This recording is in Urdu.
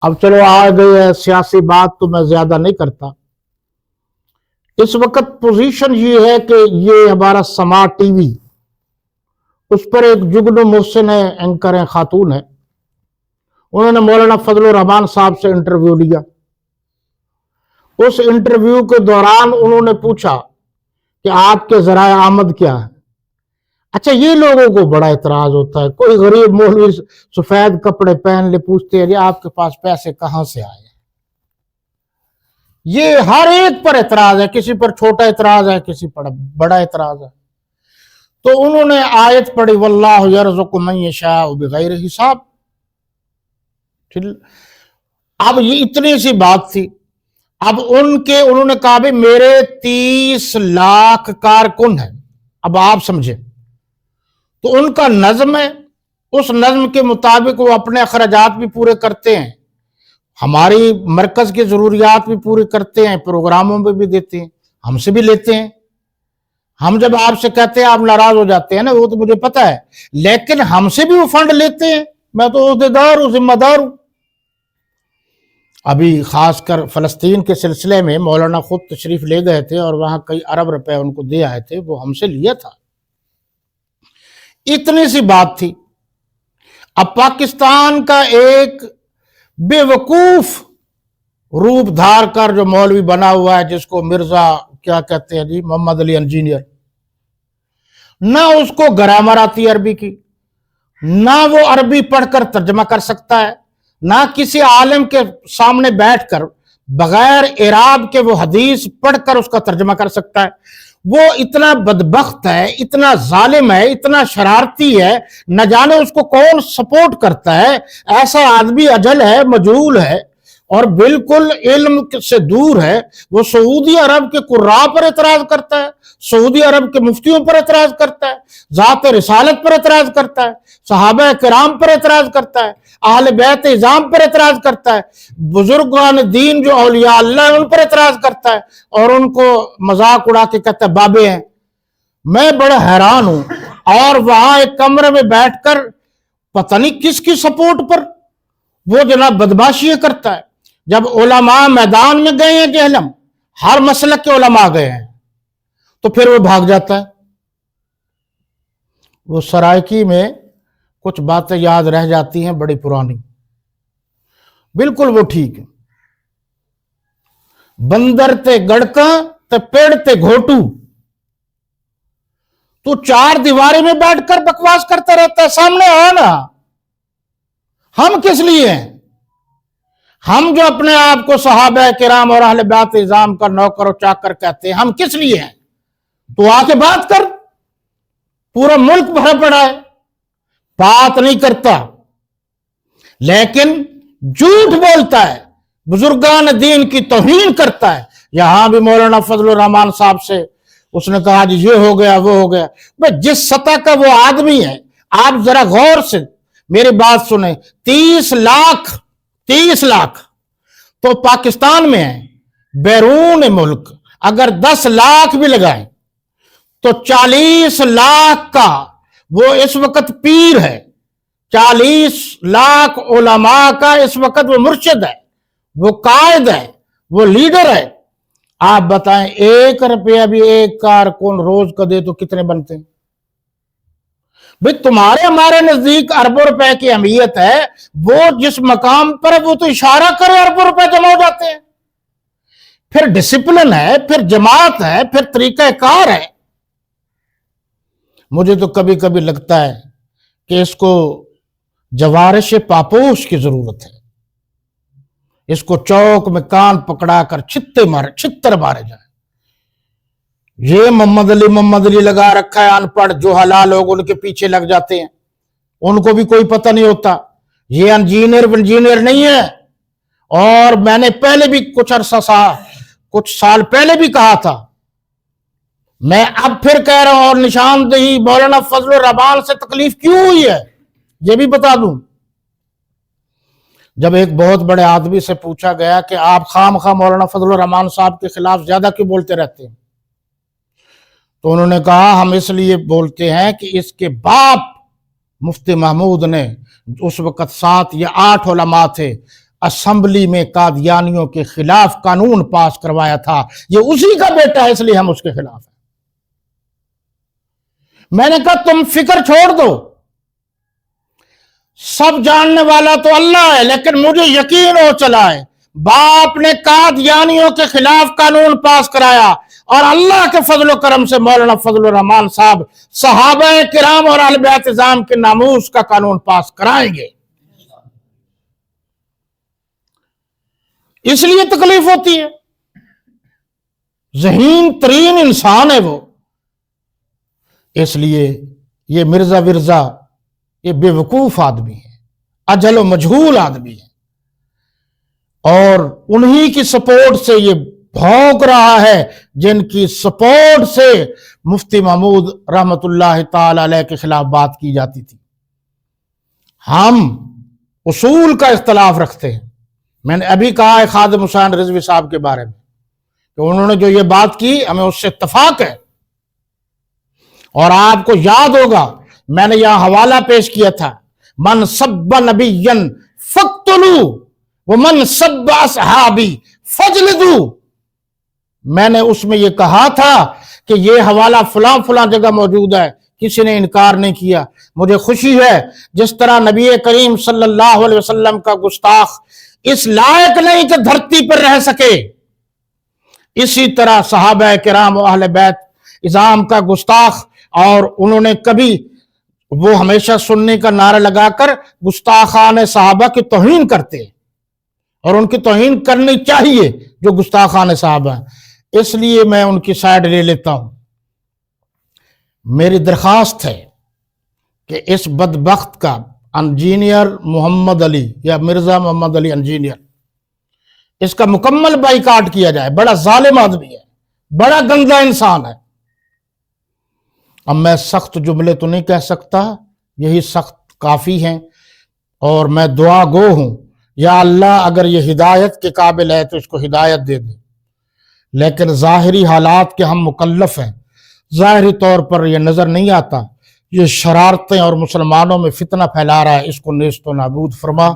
اب چلو آ گئی ہے سیاسی بات تو میں زیادہ نہیں کرتا. اس وقت پوزیشن یہ ہے کہ یہ ہمارا سما ٹی وی، اس پر ایک جگنو محسن ہے، اینکر ہیں، خاتون ہے. انہوں نے مولانا فضل الرحمان صاحب سے انٹرویو لیا. اس انٹرویو کے دوران انہوں نے پوچھا کہ آپ کے ذرائع آمد کیا ہے. اچھا، یہ لوگوں کو بڑا اعتراض ہوتا ہے. کوئی غریب مولوی سفید کپڑے پہن لے پوچھتے ہیں جی آپ کے پاس پیسے کہاں سے آئے. یہ ہر ایک پر اعتراض ہے، کسی پر چھوٹا اعتراض ہے، کسی پر بڑا اعتراض ہے. تو انہوں نے آیت پڑھی واللہ یرزق من یشاء بغیر حساب. اب یہ اتنی سی بات تھی. اب انہوں نے کہا بھی میرے 30 لاکھ کارکن ہیں. اب آپ سمجھیں، تو ان کا نظم ہے، اس نظم کے مطابق وہ اپنے اخراجات بھی پورے کرتے ہیں، ہماری مرکز کی ضروریات بھی پوری کرتے ہیں، پروگراموں میں بھی دیتے ہیں، ہم سے بھی لیتے ہیں. ہم جب آپ سے کہتے ہیں آپ ناراض ہو جاتے ہیں نا، وہ تو مجھے پتا ہے، لیکن ہم سے بھی وہ فنڈ لیتے ہیں. میں تو عہدیدار ہوں، ذمہ دار ہوں. ابھی خاص کر فلسطین کے سلسلے میں مولانا خود تشریف لے گئے تھے اور وہاں کئی ارب روپے ان کو دے آئے تھے، وہ ہم سے لیا تھا. اتنی سی بات تھی. اب پاکستان کا ایک بے وقوف روپ دھار کر جو مولوی بنا ہوا ہے، جس کو مرزا کیا کہتے ہیں جی، محمد علی انجینئر، نہ اس کو گرامر آتی عربی کی، نہ وہ عربی پڑھ کر ترجمہ کر سکتا ہے، نہ کسی عالم کے سامنے بیٹھ کر بغیر اعراب کے وہ حدیث پڑھ کر اس کا ترجمہ کر سکتا ہے. وہ اتنا بدبخت ہے، اتنا ظالم ہے، اتنا شرارتی ہے، نہ جانے اس کو کون سپورٹ کرتا ہے. ایسا آدمی اجل ہے، مجہول ہے اور بالکل علم سے دور ہے. وہ سعودی عرب کے قراء پر اعتراض کرتا ہے، سعودی عرب کے مفتیوں پر اعتراض کرتا ہے، ذات رسالت پر اعتراض کرتا ہے، صحابہ کرام پر اعتراض کرتا ہے، اہل بیت اعظام پر اعتراض کرتا ہے، بزرگان دین جو اولیاء اللہ ہیں ان پر اعتراض کرتا ہے، اور ان کو مذاق اڑا کے کہتا ہے بابے ہیں. میں بڑا حیران ہوں. اور وہاں ایک کمرے میں بیٹھ کر پتہ نہیں کس کی سپورٹ پر وہ جناب بدماشی کرتا ہے. جب علماء میدان میں گئے ہیں جہلم، ہر مسلک کے علماء گئے ہیں، تو پھر وہ بھاگ جاتا ہے. وہ سرائکی میں کچھ باتیں یاد رہ جاتی ہیں بڑی پرانی، بالکل وہ ٹھیک ہے. بندر تے گڑکاں تے پیڑ تے گھوٹو. تو 4 دیواری میں بیٹھ کر بکواس کرتا رہتا ہے، سامنے آنا. ہم کس لیے ہیں؟ ہم جو اپنے آپ کو صحابہ کرام اور اہل بیت اعظام کا نوکر و چاکر کہتے ہیں، ہم کس لیے ہیں؟ تو آ کے بات کر. پورا ملک بھرا پڑا ہے، بات نہیں کرتا، لیکن جھوٹ بولتا ہے، بزرگان دین کی توہین کرتا ہے. یہاں بھی مولانا فضل الرحمان صاحب سے اس نے کہا جی یہ ہو گیا وہ ہو گیا. بھئی جس سطح کا وہ آدمی ہے، آپ ذرا غور سے میری بات سنیں. 30 لاکھ تو پاکستان میں ہیں. بیرون ملک اگر 10 لاکھ بھی لگائیں تو 40 لاکھ کا وہ اس وقت پیر ہے. 40 لاکھ علماء کا اس وقت وہ مرشد ہے، وہ قائد ہے، وہ لیڈر ہے. آپ بتائیں 1 روپیہ بھی ایک کارکن روز کا دے تو کتنے بنتے ہیں؟ بھئی تمہارے ہمارے نزدیک اربوں روپے کی اہمیت ہے. وہ جس مقام پر وہ تو اشارہ کرے اربوں روپے جمع ہو جاتے ہیں. پھر ڈسپلن ہے، پھر جماعت ہے، پھر طریقہ کار ہے. مجھے تو کبھی کبھی لگتا ہے کہ اس کو جوارش پاپوش کی ضرورت ہے. اس کو چوک میں کان پکڑا کر چھتر مارے جائیں. یہ محمد علی لگا رکھا ہے، ان پڑھ جو حلال لوگ ان کے پیچھے لگ جاتے ہیں، ان کو بھی کوئی پتہ نہیں ہوتا. یہ انجینئر نہیں ہے. اور میں نے پہلے بھی کچھ سال پہلے بھی کہا تھا، میں اب پھر کہہ رہا ہوں، اور نشاندہی مولانا فضل الرحمان سے تکلیف کیوں ہوئی ہے یہ بھی بتا دوں. جب ایک بہت بڑے آدمی سے پوچھا گیا کہ آپ خام خواہ مولانا فضل الرحمان صاحب کے خلاف زیادہ کیوں بولتے رہتے ہیں، تو انہوں نے کہا ہم اس لیے بولتے ہیں کہ اس کے باپ مفتی محمود نے اس وقت 7 یا 8 علماء تھے، اسمبلی میں قادیانیوں کے خلاف قانون پاس کروایا تھا، یہ اسی کا بیٹا ہے، اس لیے ہم اس کے خلاف ہیں۔ میں نے کہا تم فکر چھوڑ دو، سب جاننے والا تو اللہ ہے، لیکن مجھے یقین ہو چلا ہے باپ نے قادیانیوں کے خلاف قانون پاس کرایا، اور اللہ کے فضل و کرم سے مولانا فضل الرحمان صاحب صحابہ کرام اور اہل بیت اعظام کے ناموس کا قانون پاس کرائیں گے۔ اس لیے تکلیف ہوتی ہے، ذہین ترین انسان ہے وہ، اس لیے یہ مرزا ورزا یہ بے وقوف آدمی ہے، اجل و مجہول آدمی ہے، اور انہی کی سپورٹ سے یہ بھونک رہا ہے جن کی سپورٹ سے مفتی محمود رحمت اللہ تعالی علیہ کے خلاف بات کی جاتی تھی۔ ہم اصول کا اختلاف رکھتے ہیں۔ میں نے ابھی کہا ہے خادم حسین رضوی صاحب کے بارے میں کہ انہوں نے جو یہ بات کی ہمیں اس سے اتفاق ہے، اور آپ کو یاد ہوگا میں نے یہاں حوالہ پیش کیا تھا، من سب نبیا فاقتلوا ومن سب اصحابی فاجلدوا۔ میں نے اس میں یہ کہا تھا کہ یہ حوالہ فلاں فلاں جگہ موجود ہے، کسی نے انکار نہیں کیا۔ مجھے خوشی ہے جس طرح نبی کریم صلی اللہ علیہ وسلم کا گستاخ اس لائق نہیں کہ دھرتی پر رہ سکے، اسی طرح صحابہ کرام و اہل بیت اعظام کا گستاخ، اور انہوں نے کبھی وہ ہمیشہ سننے کا نعرہ لگا کر گستاخان صحابہ کی توہین کرتے ہیں، اور ان کی توہین کرنی چاہیے جو گستاخان صحابہ ہیں، اس لیے میں ان کی سائیڈ لے لیتا ہوں۔ میری درخواست ہے کہ اس بدبخت کا انجینئر محمد علی یا مرزا محمد علی انجینئر، اس کا مکمل بائیکاٹ کیا جائے۔ بڑا ظالم آدمی ہے، بڑا گندا انسان ہے۔ اب میں سخت جملے تو نہیں کہہ سکتا، یہی سخت کافی ہیں، اور میں دعا گو ہوں یا اللہ اگر یہ ہدایت کے قابل ہے تو اس کو ہدایت دے دے، لیکن ظاہری حالات کے ہم مکلف ہیں، ظاہری طور پر یہ نظر نہیں آتا، یہ شرارتیں اور مسلمانوں میں فتنہ پھیلا رہا ہے، اس کو نیست و نابود فرما۔